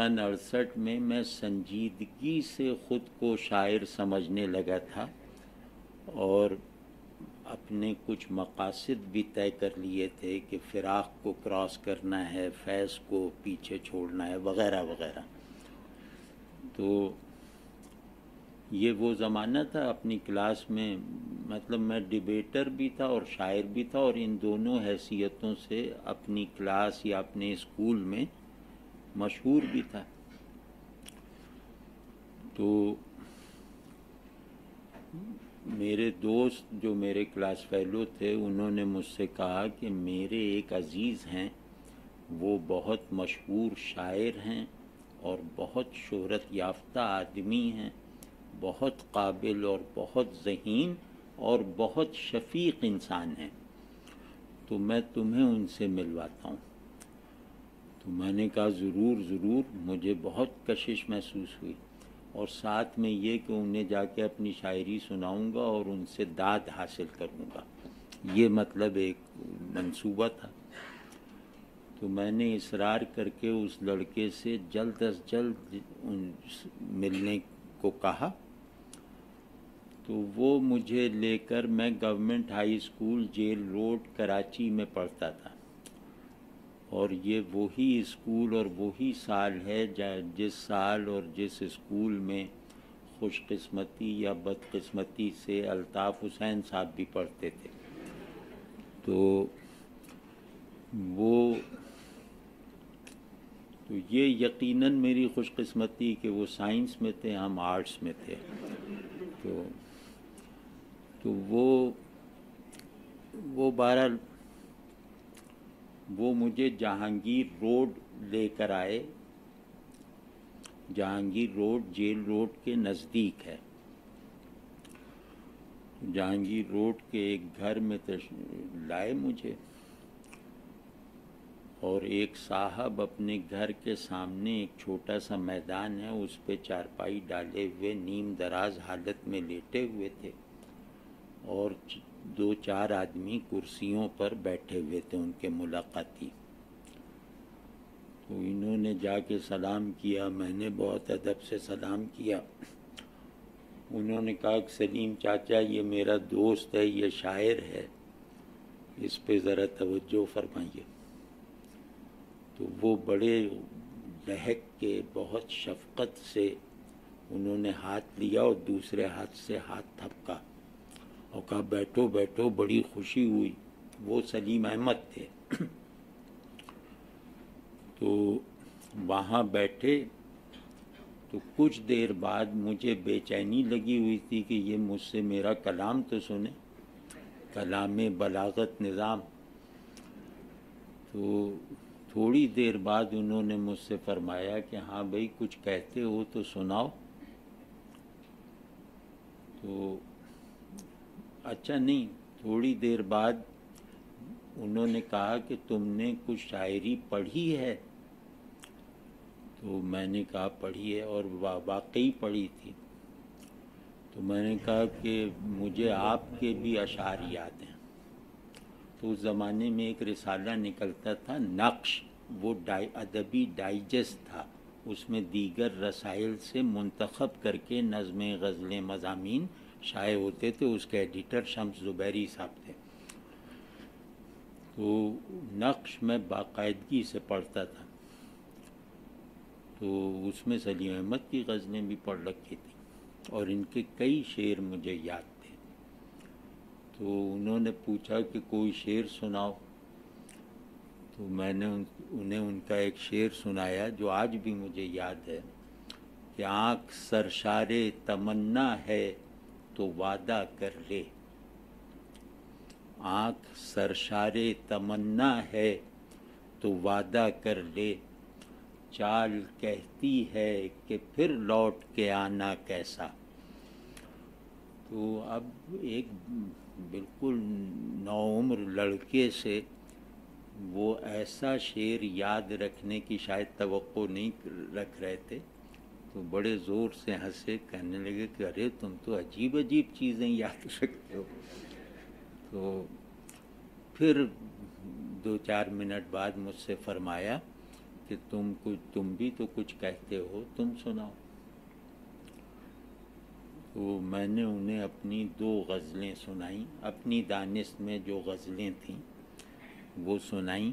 سن 68 میں میں سنجیدگی سے خود کو شاعر سمجھنے لگا تھا اور اپنے کچھ مقاصد بھی طے کر لیے تھے کہ فراق کو کراس کرنا ہے، فیض کو پیچھے چھوڑنا ہے، وغیرہ وغیرہ. تو یہ وہ زمانہ تھا اپنی کلاس میں، مطلب میں ڈیبیٹر بھی تھا اور شاعر بھی تھا، اور ان دونوں حیثیتوں سے اپنی کلاس یا اپنے اسکول میں مشہور بھی تھا. تو میرے دوست جو میرے کلاس فیلو تھے انہوں نے مجھ سے کہا کہ میرے ایک عزیز ہیں، وہ بہت مشہور شاعر ہیں اور بہت شہرت یافتہ آدمی ہیں، بہت قابل اور بہت ذہین اور بہت شفیق انسان ہیں، تو میں تمہیں ان سے ملواتا ہوں. تو میں نے کہا ضرور ضرور، مجھے بہت کشش محسوس ہوئی، اور ساتھ میں یہ کہ انہیں جا کے اپنی شاعری سناؤں گا اور ان سے داد حاصل کروں گا، یہ مطلب ایک منصوبہ تھا. تو میں نے اصرار کر کے اس لڑکے سے جلد از جلد ملنے کو کہا. تو وہ مجھے لے کر، میں government high school jail road Karachi میں پڑھتا تھا، اور یہ وہی اسکول اور وہی سال ہے جس سال اور جس اسکول میں خوش قسمتی یا بدقسمتی سے الطاف حسین صاحب بھی پڑھتے تھے. تو یہ یقیناً میری خوش قسمتی کہ وہ سائنس میں تھے، ہم آرٹس میں تھے. تو وہ بہرحال وہ مجھے جہانگیر روڈ لے کر آئے. جہانگیر روڈ جیل روڈ کے نزدیک ہے. جہانگیر روڈ کے ایک گھر میں لائے مجھے، اور ایک صاحب اپنے گھر کے سامنے ایک چھوٹا سا میدان ہے، اس پہ چارپائی ڈالے ہوئے نیم دراز حالت میں لیٹے ہوئے تھے، اور 2-4 آدمی کرسیوں پر بیٹھے ہوئے تھے ان کے ملاقاتی. تو انہوں نے جا کے سلام کیا، میں نے بہت ادب سے سلام کیا. انہوں نے کہا کہ سلیم چاچا یہ میرا دوست ہے، یہ شاعر ہے، اس پہ ذرا توجہ فرمائیے. تو وہ بڑے لہک کے بہت شفقت سے انہوں نے ہاتھ لیا اور دوسرے ہاتھ سے ہاتھ تھپکا اور کہا بیٹھو بیٹھو، بڑی خوشی ہوئی. وہ سلیم احمد تھے. تو وہاں بیٹھے تو کچھ دیر بعد مجھے بے چینی لگی ہوئی تھی کہ یہ مجھ سے میرا کلام تو سنے، کلام بلاغت نظام. تو تھوڑی دیر بعد انہوں نے مجھ سے فرمایا کہ ہاں بھائی کچھ کہتے ہو تو سناؤ. تو اچھا نہیں، تھوڑی دیر بعد انہوں نے کہا کہ تم نے کچھ شاعری پڑھی ہے؟ تو میں نے کہا پڑھی ہے، اور واقعی پڑھی تھی. تو میں نے کہا کہ مجھے آپ کے بھی اشعار یاد ہیں. تو اس زمانے میں ایک رسالہ نکلتا تھا نقش، وہ ادبی ڈائجسٹ تھا، اس میں دیگر رسائل سے منتخب کر کے نظمیں، غزلیں، مضامین شائع ہوتے تھے. اس کے ایڈیٹر شمس زبیری صاحب تھے. تو نقش میں باقاعدگی سے پڑھتا تھا. تو اس میں سلیم احمد کی غزلیں بھی پڑھ رکھی تھیں اور ان کے کئی شعر مجھے یاد تھے. تو انہوں نے پوچھا کہ کوئی شعر سناؤ. تو میں نے انہیں ان کا ایک شعر سنایا جو آج بھی مجھے یاد ہے کہ آنکھ سرشار تمنا ہے تو وعدہ کر لے. آنکھ سرشار تمنا ہے تو وعدہ کر لے، چال کہتی ہے کہ پھر لوٹ کے آنا کیسا. تو اب ایک بالکل نوعمر لڑکے سے وہ ایسا شعر یاد رکھنے کی شاید توقع نہیں رکھ رہے تھے. تو بڑے زور سے ہنسے، کہنے لگے کہ ارے تم تو عجیب عجیب چیزیں یاد رکھتے ہو. تو پھر 2-4 منٹ بعد مجھ سے فرمایا کہ تم بھی تو کچھ کہتے ہو، تم سناؤ۔ تو میں نے انہیں اپنی 2 غزلیں سنائیں، اپنی دانست میں جو غزلیں تھیں وہ سنائیں۔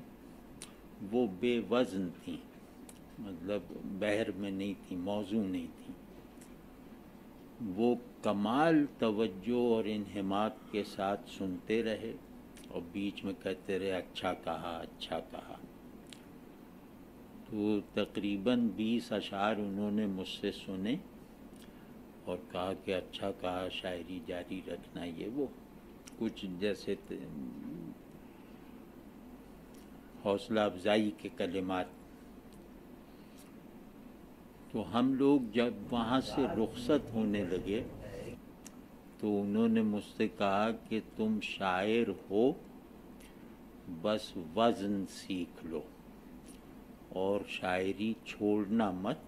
وہ بے وزن تھیں، مطلب بحر میں نہیں تھیں، موضوع نہیں تھیں۔ وہ کمال توجہ اور انہماک کے ساتھ سنتے رہے اور بیچ میں کہتے رہے اچھا کہا، اچھا کہا۔ تو تقریباً 20 اشعار انہوں نے مجھ سے سنے اور کہا کہ اچھا کہا، شاعری جاری رکھنا۔ یہ وہ کچھ جیسے حوصلہ افزائی کے کلمات۔ تو ہم لوگ جب وہاں سے رخصت ہونے لگے تو انہوں نے مجھ سے کہا کہ تم شاعر ہو، بس وزن سیکھ لو اور شاعری چھوڑنا مت،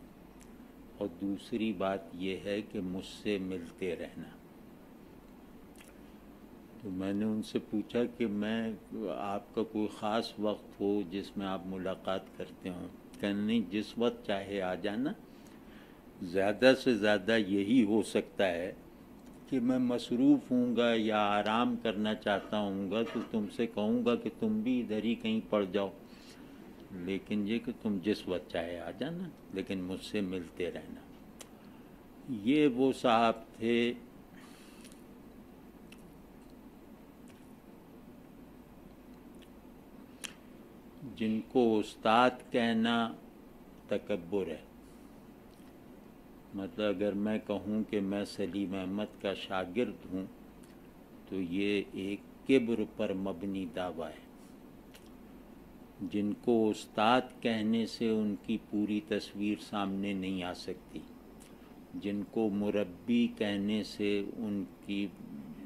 اور دوسری بات یہ ہے کہ مجھ سے ملتے رہنا۔ تو میں نے ان سے پوچھا کہ آپ کا کوئی خاص وقت ہو جس میں آپ ملاقات کرتے ہوں؟ کہنے نہیں، جس وقت چاہے آ جانا، زیادہ سے زیادہ یہی ہو سکتا ہے کہ میں مصروف ہوں گا یا آرام کرنا چاہتا ہوں گا تو تم سے کہوں گا کہ تم بھی ادھر ہی کہیں پڑ جاؤ، لیکن یہ کہ تم جس وقت چاہے آ جانا، لیکن مجھ سے ملتے رہنا۔ یہ وہ صاحب تھے جن کو استاد کہنا تکبر ہے۔ مطلب اگر میں کہوں کہ میں سلیم احمد کا شاگرد ہوں تو یہ ایک کبر پر مبنی دعویٰ ہے۔ جن کو استاد کہنے سے ان کی پوری تصویر سامنے نہیں آ سکتی، جن کو مربی کہنے سے ان کی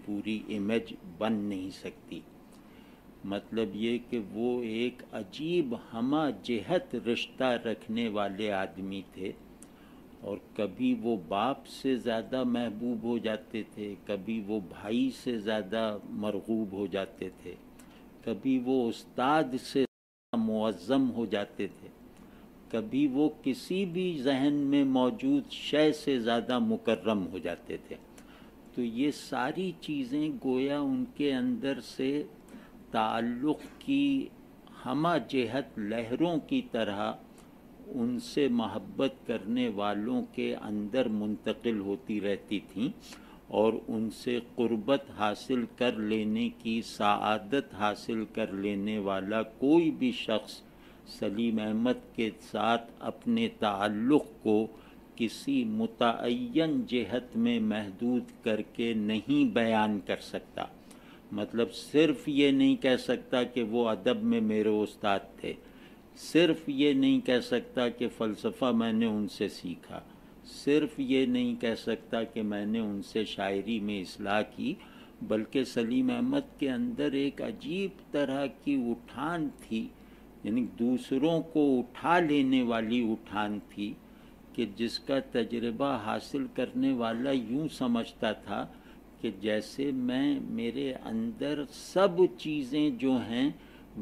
پوری امیج بن نہیں سکتی۔ مطلب یہ کہ وہ ایک عجیب ہمہ جہت رشتہ رکھنے والے آدمی تھے، اور کبھی وہ باپ سے زیادہ محبوب ہو جاتے تھے، کبھی وہ بھائی سے زیادہ مرغوب ہو جاتے تھے، کبھی وہ استاد سے زیادہ معظم ہو جاتے تھے، کبھی وہ کسی بھی ذہن میں موجود شے سے زیادہ مکرم ہو جاتے تھے۔ تو یہ ساری چیزیں گویا ان کے اندر سے تعلق کی ہمہ جہت لہروں کی طرح ان سے محبت کرنے والوں کے اندر منتقل ہوتی رہتی تھیں، اور ان سے قربت حاصل کر لینے کی سعادت حاصل کر لینے والا کوئی بھی شخص سلیم احمد کے ساتھ اپنے تعلق کو کسی متعین جہت میں محدود کر کے نہیں بیان کر سکتا۔ مطلب صرف یہ نہیں کہہ سکتا کہ وہ ادب میں میرے استاد تھے، صرف یہ نہیں کہہ سکتا کہ فلسفہ میں نے ان سے سیکھا، صرف یہ نہیں کہہ سکتا کہ میں نے ان سے شاعری میں اصلاح کی، بلکہ سلیم احمد کے اندر ایک عجیب طرح کی اٹھان تھی، یعنی دوسروں کو اٹھا لینے والی اٹھان تھی، کہ جس کا تجربہ حاصل کرنے والا یوں سمجھتا تھا کہ جیسے میرے اندر سب چیزیں جو ہیں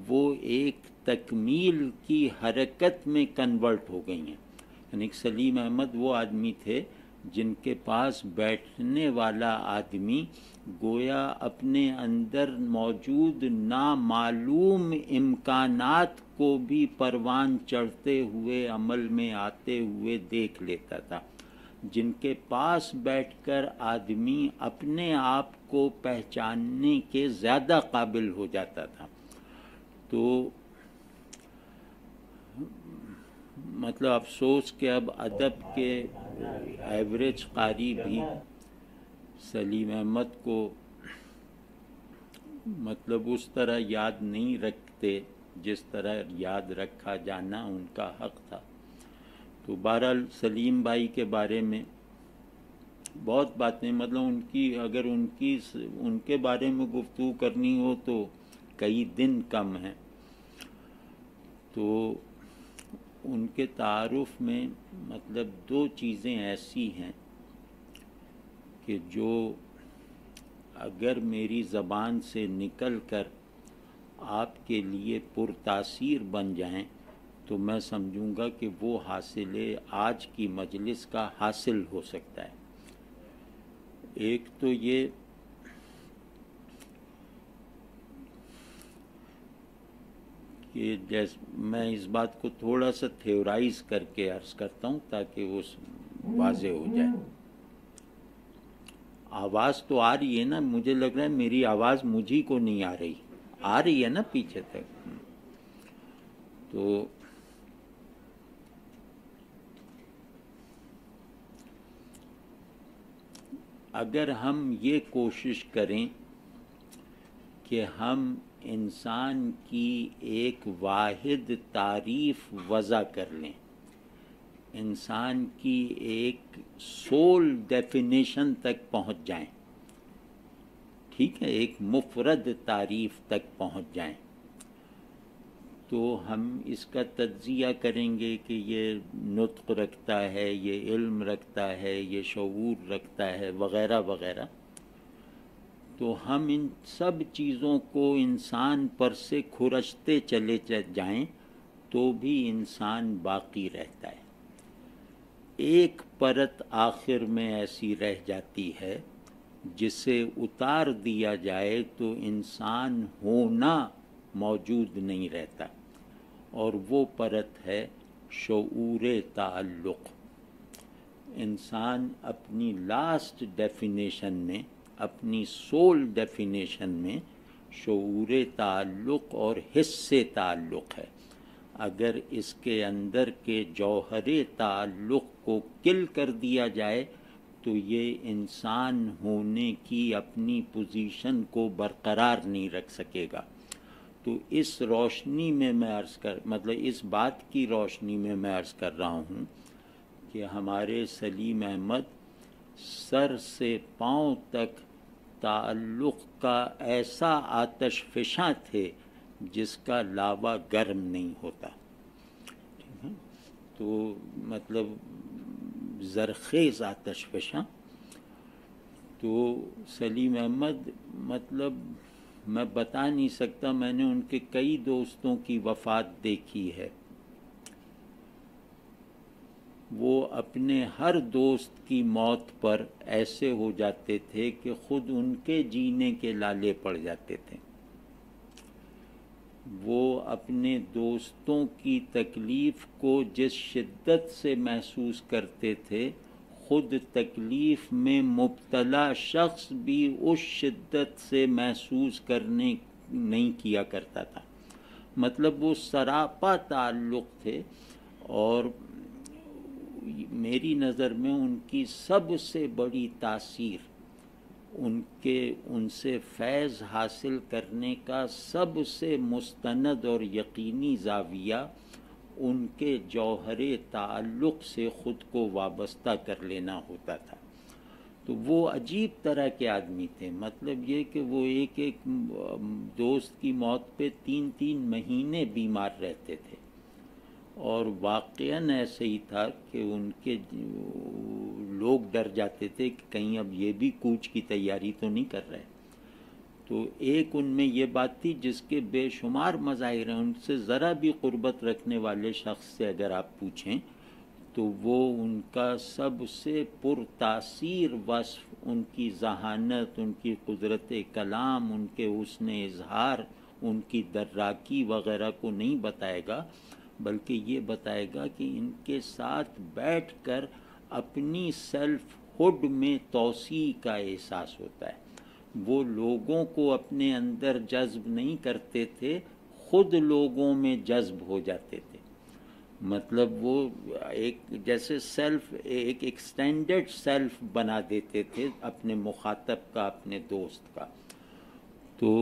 وہ ایک تکمیل کی حرکت میں کنورٹ ہو گئی ہیں۔ یعنی سلیم احمد وہ آدمی تھے جن کے پاس بیٹھنے والا آدمی گویا اپنے اندر موجود نامعلوم امکانات کو بھی پروان چڑھتے ہوئے عمل میں آتے ہوئے دیکھ لیتا تھا، جن کے پاس بیٹھ کر آدمی اپنے آپ کو پہچاننے کے زیادہ قابل ہو جاتا تھا۔ تو مطلب افسوس کہ اب ادب کے ایوریج قاری بھی سلیم احمد کو مطلب اس طرح یاد نہیں رکھتے جس طرح یاد رکھا جانا ان کا حق تھا۔ تو بہرحال سلیم بھائی کے بارے میں بہت باتیں، مطلب اگر ان کے بارے میں گفتگو کرنی ہو تو کئی دن کم ہیں۔ تو ان کے تعارف میں مطلب 2 چیزیں ایسی ہیں کہ جو اگر میری زبان سے نکل کر آپ کے لیے پرتاثیر بن جائیں تو میں سمجھوں گا کہ وہ حاصل آج کی مجلس کا حاصل ہو سکتا ہے۔ ایک تو یہ کہ میں اس بات کو تھوڑا سا تھیورائز کر کے عرض کرتا ہوں تاکہ وہ واضح ہو جائے۔ آواز تو آ رہی ہے نا، مجھے لگ رہا ہے میری آواز مجھے کو نہیں آ رہی ہے نا پیچھے تک۔ تو اگر ہم یہ کوشش کریں کہ ہم انسان کی ایک واحد تعریف وضع کر لیں، انسان کی ایک سول ڈیفینیشن تک پہنچ جائیں، ٹھیک ہے، ایک مفرد تعریف تک پہنچ جائیں، تو ہم اس کا تجزیہ کریں گے کہ یہ نطق رکھتا ہے، یہ علم رکھتا ہے، یہ شعور رکھتا ہے، وغیرہ وغیرہ۔ تو ہم ان سب چیزوں کو انسان پر سے کھرچتے چلے جائیں تو بھی انسان باقی رہتا ہے۔ ایک پرت آخر میں ایسی رہ جاتی ہے جسے اتار دیا جائے تو انسان ہونا موجود نہیں رہتا، اور وہ پرت ہے شعور تعلق۔ انسان اپنی لاسٹ ڈیفینیشن میں، اپنی سول ڈیفینیشن میں شعور تعلق اور حس تعلق ہے۔ اگر اس کے اندر کے جوہر تعلق کو کل کر دیا جائے تو یہ انسان ہونے کی اپنی پوزیشن کو برقرار نہیں رکھ سکے گا۔ تو اس روشنی میں مطلب اس بات کی روشنی میں میں عرض کر رہا ہوں کہ ہمارے سلیم احمد سر سے پاؤں تک تعلق کا ایسا آتش فشاں تھے جس کا لاوا گرم نہیں ہوتا، تو مطلب زرخیز آتش فشاں۔ تو سلیم احمد مطلب میں بتا نہیں سکتا، میں نے ان کے کئی دوستوں کی وفات دیکھی ہے، وہ اپنے ہر دوست کی موت پر ایسے ہو جاتے تھے کہ خود ان کے جینے کے لالے پڑ جاتے تھے۔ وہ اپنے دوستوں کی تکلیف کو جس شدت سے محسوس کرتے تھے، خود تکلیف میں مبتلا شخص بھی اس شدت سے محسوس کرنے نہیں کیا کرتا تھا۔ مطلب وہ سراپا تعلق تھے، اور میری نظر میں ان کی سب سے بڑی تاثیر، ان سے فیض حاصل کرنے کا سب سے مستند اور یقینی زاویہ ان کے جوہر تعلق سے خود کو وابستہ کر لینا ہوتا تھا۔ تو وہ عجیب طرح کے آدمی تھے، مطلب یہ کہ وہ ایک دوست کی موت پہ 3 مہینے بیمار رہتے تھے، اور واقعاً ایسے ہی تھا کہ ان کے لوگ ڈر جاتے تھے کہ کہیں اب یہ بھی کوچ کی تیاری تو نہیں کر رہے۔ تو ایک ان میں یہ بات تھی جس کے بے شمار مظاہر ہیں، ان سے ذرا بھی قربت رکھنے والے شخص سے اگر آپ پوچھیں تو وہ ان کا سب سے پرتاثیر وصف ان کی ذہانت، ان کی قدرت کلام، ان کے حسن اظہار، ان کی دراکی وغیرہ کو نہیں بتائے گا، بلکہ یہ بتائے گا کہ ان کے ساتھ بیٹھ کر اپنی سیلف ہوڈ میں توسیع کا احساس ہوتا ہے۔ وہ لوگوں کو اپنے اندر جذب نہیں کرتے تھے، خود لوگوں میں جذب ہو جاتے تھے۔ مطلب وہ ایک جیسے سیلف، ایک ایکسٹینڈڈ سیلف بنا دیتے تھے اپنے مخاطب کا، اپنے دوست کا۔ تو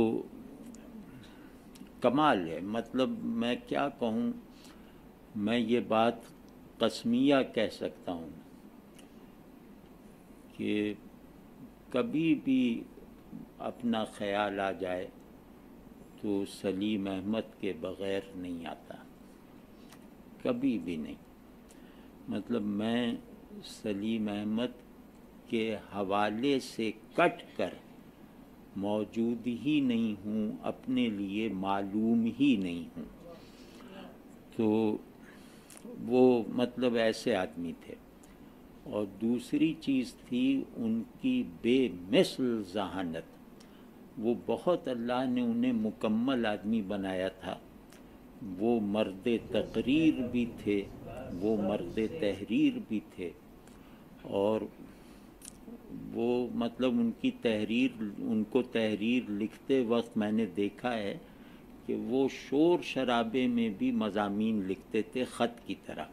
کمال ہے، مطلب میں کیا کہوں، میں یہ بات قسمیہ کہہ سکتا ہوں کہ کبھی بھی اپنا خیال آ جائے تو سلیم احمد کے بغیر نہیں آتا، کبھی بھی نہیں۔ مطلب میں سلیم احمد کے حوالے سے کٹ کر موجود ہی نہیں ہوں، اپنے لیے معلوم ہی نہیں ہوں۔ تو وہ مطلب ایسے آدمی تھے. اور دوسری چیز تھی ان کی بے مثل ذہانت. وہ بہت اللہ نے انہیں مکمل آدمی بنایا تھا. وہ مرد تقریر بھی تھے، وہ مرد تحریر بھی تھے. اور وہ مطلب ان کی تحریر، ان کو تحریر لکھتے وقت میں نے دیکھا ہے کہ وہ شور شرابے میں بھی مضامین لکھتے تھے خط کی طرح.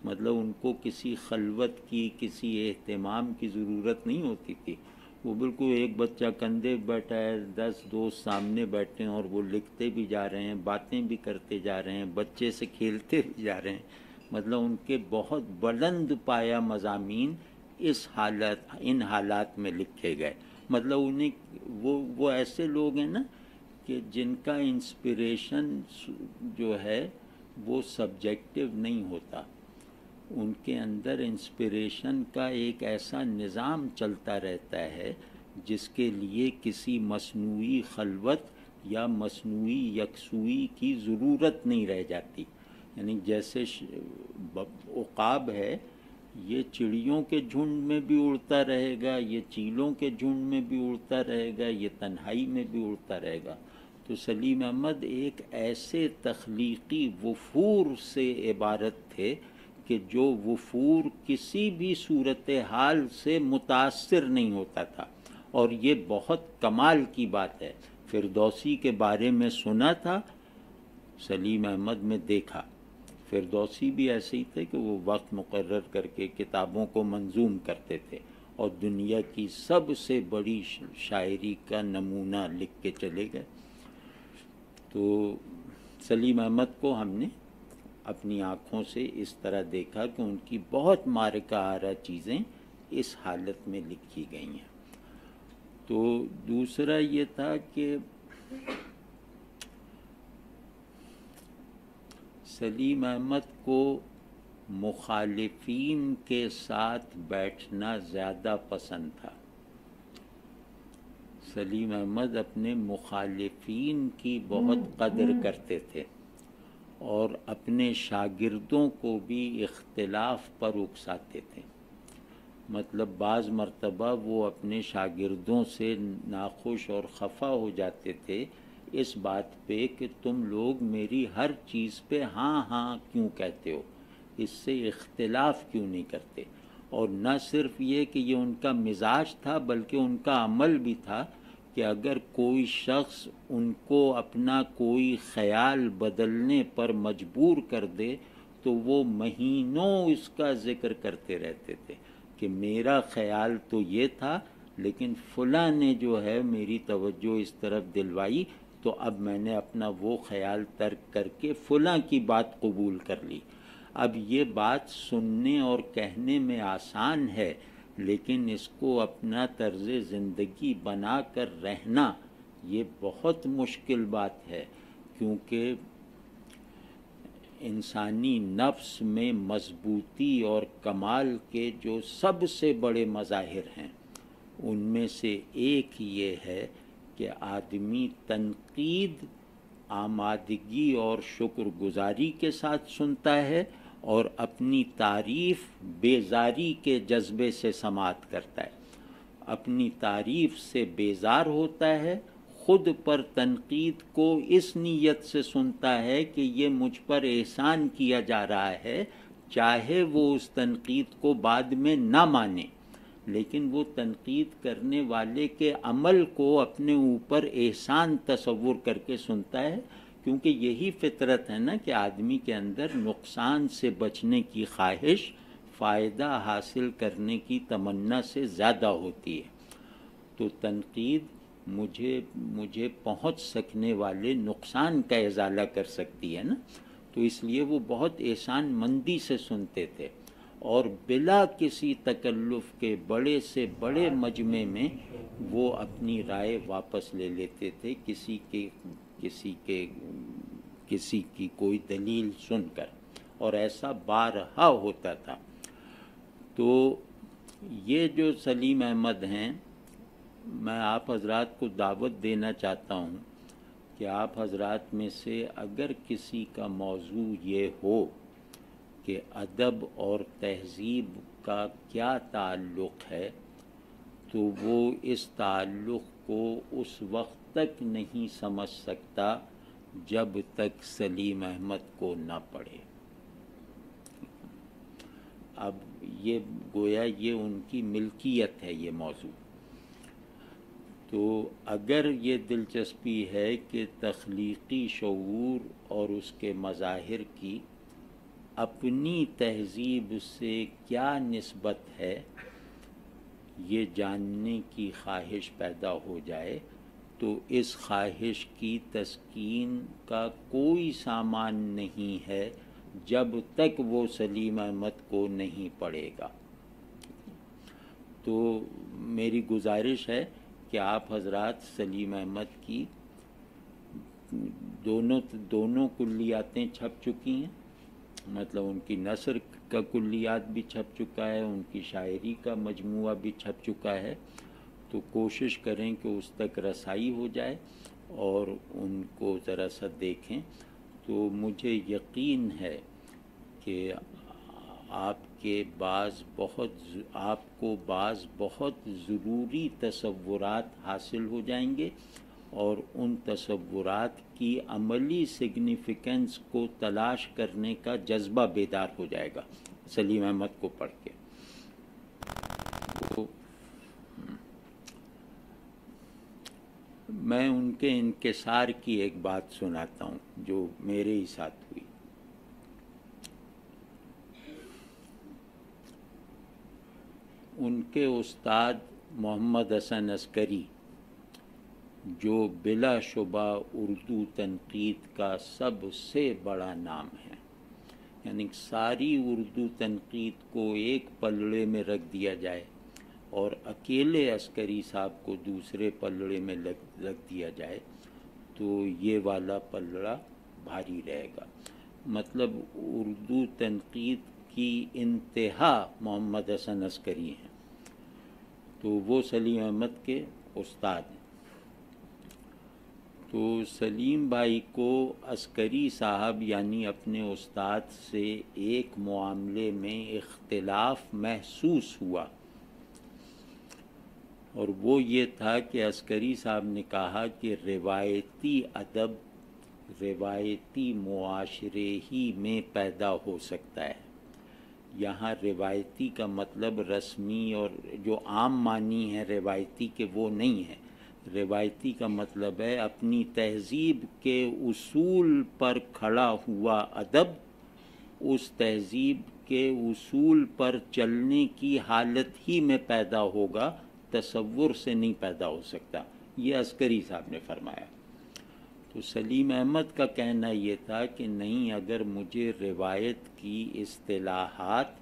مطلب ان کو کسی خلوت کی، کسی اہتمام کی ضرورت نہیں ہوتی تھی. وہ بالکل ایک بچہ کندھے بیٹھا ہے، 10 دوست سامنے بیٹھے ہیں اور وہ لکھتے بھی جا رہے ہیں، باتیں بھی کرتے جا رہے ہیں، بچے سے کھیلتے بھی جا رہے ہیں. مطلب ان کے بہت بلند پایہ مضامین ان حالات میں لکھے گئے. مطلب انہیں وہ ایسے لوگ ہیں نا کہ جن کا انسپریشن جو ہے وہ سبجیکٹیو نہیں ہوتا. ان کے اندر انسپریشن کا ایک ایسا نظام چلتا رہتا ہے جس کے لیے کسی مصنوعی خلوت یا مصنوعی یکسوئی کی ضرورت نہیں رہ جاتی. یعنی جیسے عقاب ہے، یہ چڑیوں کے جھنڈ میں بھی اڑتا رہے گا، یہ چیلوں کے جھنڈ میں بھی اڑتا رہے گا، یہ تنہائی میں بھی اڑتا رہے گا. تو سلیم احمد ایک ایسے تخلیقی وفور سے عبارت تھے کہ جو وفور کسی بھی صورتحال سے متاثر نہیں ہوتا تھا. اور یہ بہت کمال کی بات ہے. فردوسی کے بارے میں سنا تھا، سلیم احمد میں دیکھا. فردوسی بھی ایسے ہی تھے کہ وہ وقت مقرر کر کے کتابوں کو منظوم کرتے تھے اور دنیا کی سب سے بڑی شاعری کا نمونہ لکھ کے چلے گئے. تو سلیم احمد کو ہم نے اپنی آنکھوں سے اس طرح دیکھا کہ ان کی بہت معرکہ آرا چیزیں اس حالت میں لکھی گئی ہیں. تو دوسرا یہ تھا کہ سلیم احمد کو مخالفین کے ساتھ بیٹھنا زیادہ پسند تھا. سلیم احمد اپنے مخالفین کی بہت قدر کرتے تھے اور اپنے شاگردوں کو بھی اختلاف پر اکساتے تھے. مطلب بعض مرتبہ وہ اپنے شاگردوں سے ناخوش اور خفا ہو جاتے تھے اس بات پہ کہ تم لوگ میری ہر چیز پہ ہاں ہاں کیوں کہتے ہو، اس سے اختلاف کیوں نہیں کرتے. اور نہ صرف یہ کہ یہ ان کا مزاج تھا بلکہ ان کا عمل بھی تھا کہ اگر کوئی شخص ان کو اپنا کوئی خیال بدلنے پر مجبور کر دے تو وہ مہینوں اس کا ذکر کرتے رہتے تھے کہ میرا خیال تو یہ تھا لیکن فلاں نے جو ہے میری توجہ اس طرف دلوائی تو اب میں نے اپنا وہ خیال ترک کر کے فلاں کی بات قبول کر لی. اب یہ بات سننے اور کہنے میں آسان ہے لیکن اس کو اپنا طرز زندگی بنا کر رہنا یہ بہت مشکل بات ہے، کیونکہ انسانی نفس میں مضبوطی اور کمال کے جو سب سے بڑے مظاہر ہیں ان میں سے ایک یہ ہے کہ آدمی تنقید آمادگی اور شکر گزاری کے ساتھ سنتا ہے اور اپنی تعریف بیزاری کے جذبے سے سماعت کرتا ہے. اپنی تعریف سے بیزار ہوتا ہے، خود پر تنقید کو اس نیت سے سنتا ہے کہ یہ مجھ پر احسان کیا جا رہا ہے، چاہے وہ اس تنقید کو بعد میں نہ مانے، لیکن وہ تنقید کرنے والے کے عمل کو اپنے اوپر احسان تصور کر کے سنتا ہے. کیونکہ یہی فطرت ہے نا کہ آدمی کے اندر نقصان سے بچنے کی خواہش فائدہ حاصل کرنے کی تمنا سے زیادہ ہوتی ہے. تو تنقید مجھے پہنچ سکنے والے نقصان کا ازالہ کر سکتی ہے نا، تو اس لیے وہ بہت احسان مندی سے سنتے تھے اور بلا کسی تکلف کے بڑے سے بڑے مجمع میں وہ اپنی رائے واپس لے لیتے تھے کسی کی کوئی دلیل سن کر، اور ایسا بارہا ہوتا تھا. تو یہ جو سلیم احمد ہیں، میں آپ حضرات کو دعوت دینا چاہتا ہوں کہ آپ حضرات میں سے اگر کسی کا موضوع یہ ہو کہ ادب اور تہذیب کا کیا تعلق ہے، تو وہ اس تعلق کو اس وقت تک نہیں سمجھ سکتا جب تک سلیم احمد کو نہ پڑھے۔ اب یہ گویا یہ ان کی ملکیت ہے یہ موضوع۔ تو اگر یہ دلچسپی ہے کہ تخلیقی شعور اور اس کے مظاہر کی اپنی تہذیب سے کیا نسبت ہے، یہ جاننے کی خواہش پیدا ہو جائے، تو اس خواہش کی تسکین کا کوئی سامان نہیں ہے جب تک وہ سلیم احمد کو نہیں پڑھے گا۔ تو میری گزارش ہے کہ آپ حضرات سلیم احمد کی دونوں کلیاتیں چھپ چکی ہیں، مطلب ان کی نثر کا کلیات بھی چھپ چکا ہے، ان کی شاعری کا مجموعہ بھی چھپ چکا ہے، تو کوشش کریں کہ اس تک رسائی ہو جائے اور ان کو ذرا سا دیکھیں۔ تو مجھے یقین ہے کہ آپ کو بعض بہت ضروری تصورات حاصل ہو جائیں گے، اور ان تصورات کی عملی سگنیفیکنس کو تلاش کرنے کا جذبہ بیدار ہو جائے گا سلیم احمد کو پڑھ کے۔ میں ان کے انکسار کی ایک بات سناتا ہوں جو میرے ہی ساتھ ہوئی۔ ان کے استاد محمد حسن عسکری، جو بلا شبہ اردو تنقید کا سب سے بڑا نام ہے، یعنی ساری اردو تنقید کو ایک پلڑے میں رکھ دیا جائے اور اکیلے عسکری صاحب کو دوسرے پلڑے میں رکھ دیا جائے تو یہ والا پلڑا بھاری رہے گا۔ مطلب اردو تنقید کی انتہا محمد حسن عسکری ہیں، تو وہ سلیم احمد کے استاد ہیں۔ تو سلیم بھائی کو عسکری صاحب یعنی اپنے استاد سے ایک معاملے میں اختلاف محسوس ہوا، اور وہ یہ تھا کہ عسکری صاحب نے کہا کہ روایتی ادب روایتی معاشرے ہی میں پیدا ہو سکتا ہے۔ یہاں روایتی کا مطلب رسمی اور جو عام معنی ہے روایتی کے وہ نہیں ہے۔ روایتی کا مطلب ہے اپنی تہذیب کے اصول پر کھڑا ہوا ادب، اس تہذیب کے اصول پر چلنے کی حالت ہی میں پیدا ہوگا، تصور سے نہیں پیدا ہو سکتا، یہ عسکری صاحب نے فرمایا۔ تو سلیم احمد کا کہنا یہ تھا کہ نہیں، اگر مجھے روایت کی اصطلاحات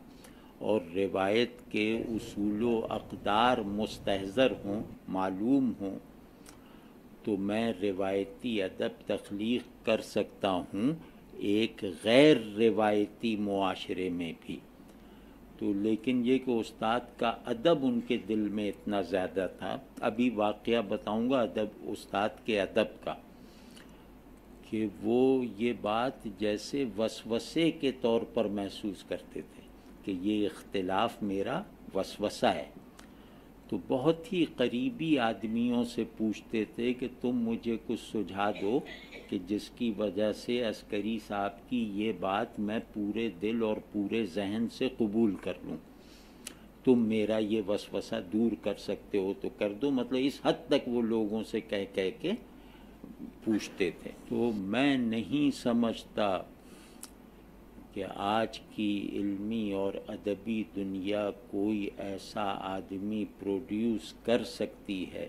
اور روایت کے اصول و اقدار مستحضر ہوں، معلوم ہوں، تو میں روایتی ادب تخلیق کر سکتا ہوں ایک غیر روایتی معاشرے میں بھی۔ تو لیکن یہ کہ استاد کا ادب ان کے دل میں اتنا زیادہ تھا، ابھی واقعہ بتاؤں گا استاد کے ادب کا، کہ وہ یہ بات جیسے وسوسے کے طور پر محسوس کرتے تھے کہ یہ اختلاف میرا وسوسہ ہے۔ تو بہت ہی قریبی آدمیوں سے پوچھتے تھے کہ تم مجھے کچھ سجھا دو کہ جس کی وجہ سے عسکری صاحب کی یہ بات میں پورے دل اور پورے ذہن سے قبول کر لوں، تم میرا یہ وسوسہ دور کر سکتے ہو تو کر دو۔ مطلب اس حد تک وہ لوگوں سے کہہ کے پوچھتے تھے۔ تو میں نہیں سمجھتا کہ آج کی علمی اور ادبی دنیا کوئی ایسا آدمی پروڈیوس کر سکتی ہے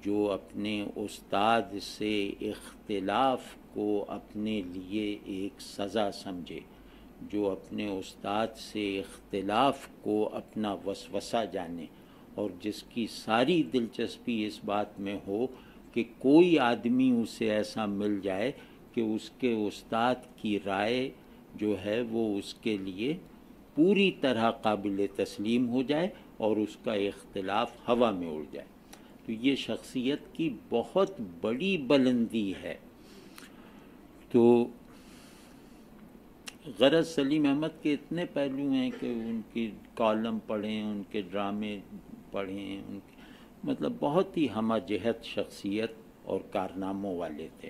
جو اپنے استاد سے اختلاف کو اپنے لیے ایک سزا سمجھے، جو اپنے استاد سے اختلاف کو اپنا وسوسہ جانے، اور جس کی ساری دلچسپی اس بات میں ہو کہ کوئی آدمی اسے ایسا مل جائے کہ اس کے استاد کی رائے جو ہے وہ اس کے لیے پوری طرح قابل تسلیم ہو جائے اور اس کا اختلاف ہوا میں اڑ جائے۔ تو یہ شخصیت کی بہت بڑی بلندی ہے۔ تو غرض سلیم احمد کے اتنے پہلو ہیں کہ ان کی کالم پڑھیں، ان کے ڈرامے پڑھیں، ان کے مطلب بہت ہی ہمہ جہت شخصیت اور کارناموں والے تھے۔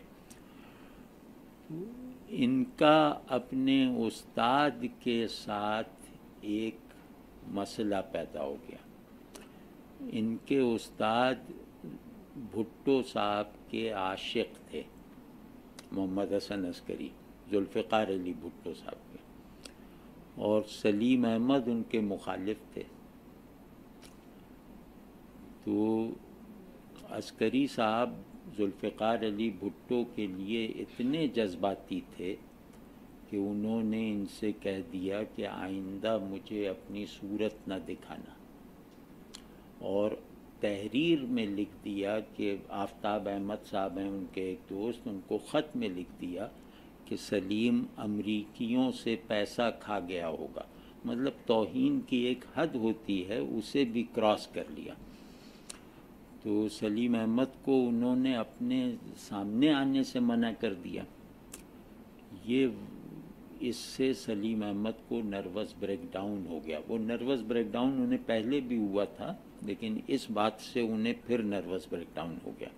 ان کا اپنے استاد کے ساتھ ایک مسئلہ پیدا ہو گیا۔ ان کے استاد بھٹو صاحب کے عاشق تھے، محمد حسن عسکری، ذوالفقار علی بھٹو صاحب کے، اور سلیم احمد ان کے مخالف تھے۔ تو عسکری صاحب ذوالفقار علی بھٹو کے لیے اتنے جذباتی تھے کہ انہوں نے ان سے کہہ دیا کہ آئندہ مجھے اپنی صورت نہ دکھانا، اور تحریر میں لکھ دیا کہ آفتاب احمد صاحب ہیں ان کے ایک دوست، ان کو خط میں لکھ دیا کہ سلیم امریکیوں سے پیسہ کھا گیا ہوگا، مطلب توہین کی ایک حد ہوتی ہے، اسے بھی کراس کر لیا۔ تو سلیم احمد کو انہوں نے اپنے سامنے آنے سے منع کر دیا۔ اس سے سلیم احمد کو نروس بریک ڈاؤن ہو گیا۔ وہ نروس بریک ڈاؤن انہیں پہلے بھی ہوا تھا، لیکن اس بات سے انہیں پھر نروس بریک ڈاؤن ہو گیا۔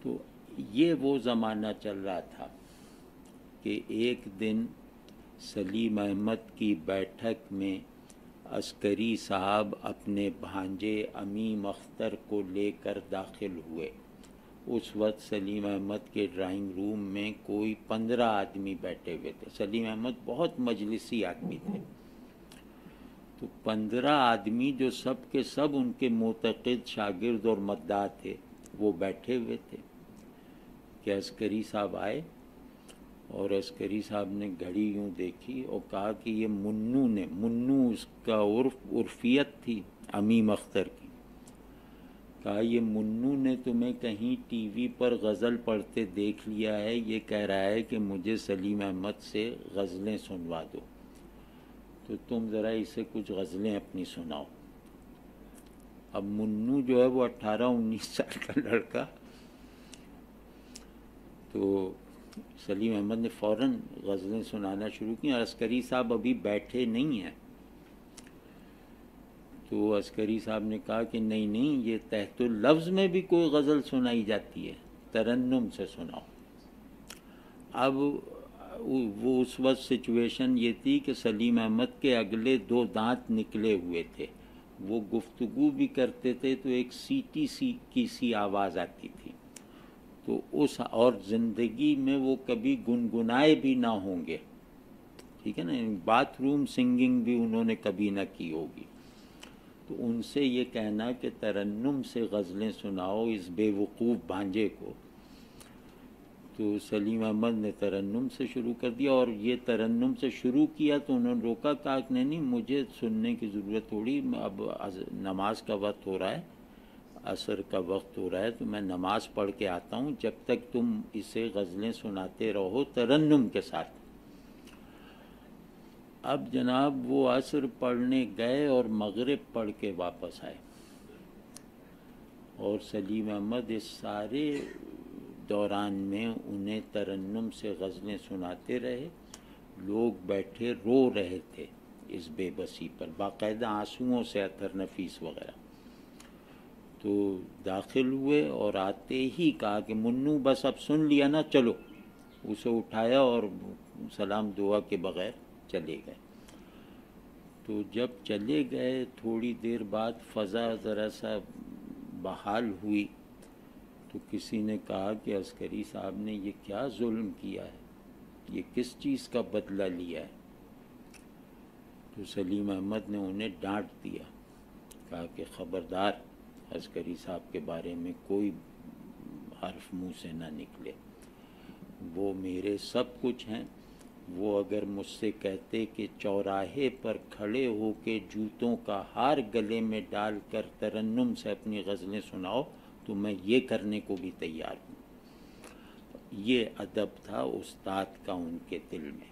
تو یہ وہ زمانہ چل رہا تھا کہ ایک دن سلیم احمد کی بیٹھک میں عسکری صاحب اپنے بھانجے امیم اختر کو لے کر داخل ہوئے۔ اس وقت سلیم احمد کے ڈرائنگ روم میں کوئی 15 آدمی بیٹھے ہوئے تھے۔ سلیم احمد بہت مجلسی آدمی تھے، تو 15 آدمی جو سب کے سب ان کے معتقد شاگرد اور مداح تھے، وہ بیٹھے ہوئے تھے کہ عسکری صاحب آئے، اور عسکری صاحب نے گھڑی یوں دیکھی اور کہا کہ یہ منو اس کا عرفیت تھی امیم اختر کی، کہا یہ منو نے تمہیں کہیں ٹی وی پر غزل پڑھتے دیکھ لیا ہے، یہ کہہ رہا ہے کہ مجھے سلیم احمد سے غزلیں سنوا دو، تو تم ذرا اسے کچھ غزلیں اپنی سناؤ۔ اب منو جو ہے وہ 18-19 سال کا لڑکا، تو سلیم احمد نے فوراً غزلیں سنانا شروع کی، اور عسکری صاحب ابھی بیٹھے نہیں ہیں۔ تو عسکری صاحب نے کہا کہ نہیں، یہ تحت اللفظ میں بھی کوئی غزل سنائی جاتی ہے، ترنم سے سناؤ۔ اب وہ اس وقت سچویشن یہ تھی کہ سلیم احمد کے اگلے 2 دانت نکلے ہوئے تھے، وہ گفتگو بھی کرتے تھے تو ایک سیٹی کی سی آواز آتی تھی، تو اور زندگی میں وہ کبھی گنگنائے بھی نہ ہوں گے، ٹھیک ہے نا، باتھ روم سنگنگ بھی انہوں نے کبھی نہ کی ہوگی۔ تو ان سے یہ کہنا کہ ترنم سے غزلیں سناؤ اس بے وقوف بھانجے کو، تو سلیم احمد نے ترنم سے شروع کر دیا، اور یہ ترنم سے شروع کیا تو انہوں نے روکا، کہا کہ نہیں مجھے سننے کی ضرورت تھوڑی، اب نماز کا وقت ہو رہا ہے، عصر کا وقت ہو رہا ہے، تو میں نماز پڑھ کے آتا ہوں، جب تک تم اسے غزلیں سناتے رہو ترنم کے ساتھ۔ اب جناب وہ عصر پڑھنے گئے اور مغرب پڑھ کے واپس آئے، اور سلیم احمد اس سارے دوران میں انہیں ترنم سے غزلیں سناتے رہے، لوگ بیٹھے رو رہے تھے اس بے بسی پر، باقاعدہ آنسوؤں سے عطر نفیس وغیرہ۔ تو داخل ہوئے اور آتے ہی کہا کہ منو بس اب سن لیا نا، چلو، اسے اٹھایا اور سلام دعا کے بغیر چلے گئے۔ تو جب چلے گئے تھوڑی دیر بعد فضا ذرا سا بحال ہوئی، تو کسی نے کہا کہ عسکری صاحب نے یہ کیا ظلم کیا ہے، یہ کس چیز کا بدلہ لیا ہے؟ تو سلیم احمد نے انہیں ڈانٹ دیا، کہا کہ خبردار عسکری صاحب کے بارے میں کوئی حرف منہ سے نہ نکلے، وہ میرے سب کچھ ہیں، وہ اگر مجھ سے کہتے کہ چوراہے پر کھڑے ہو کے جوتوں کا ہار گلے میں ڈال کر ترنم سے اپنی غزلیں سناؤ تو میں یہ کرنے کو بھی تیار ہوں۔ یہ ادب تھا استاد کا ان کے دل میں۔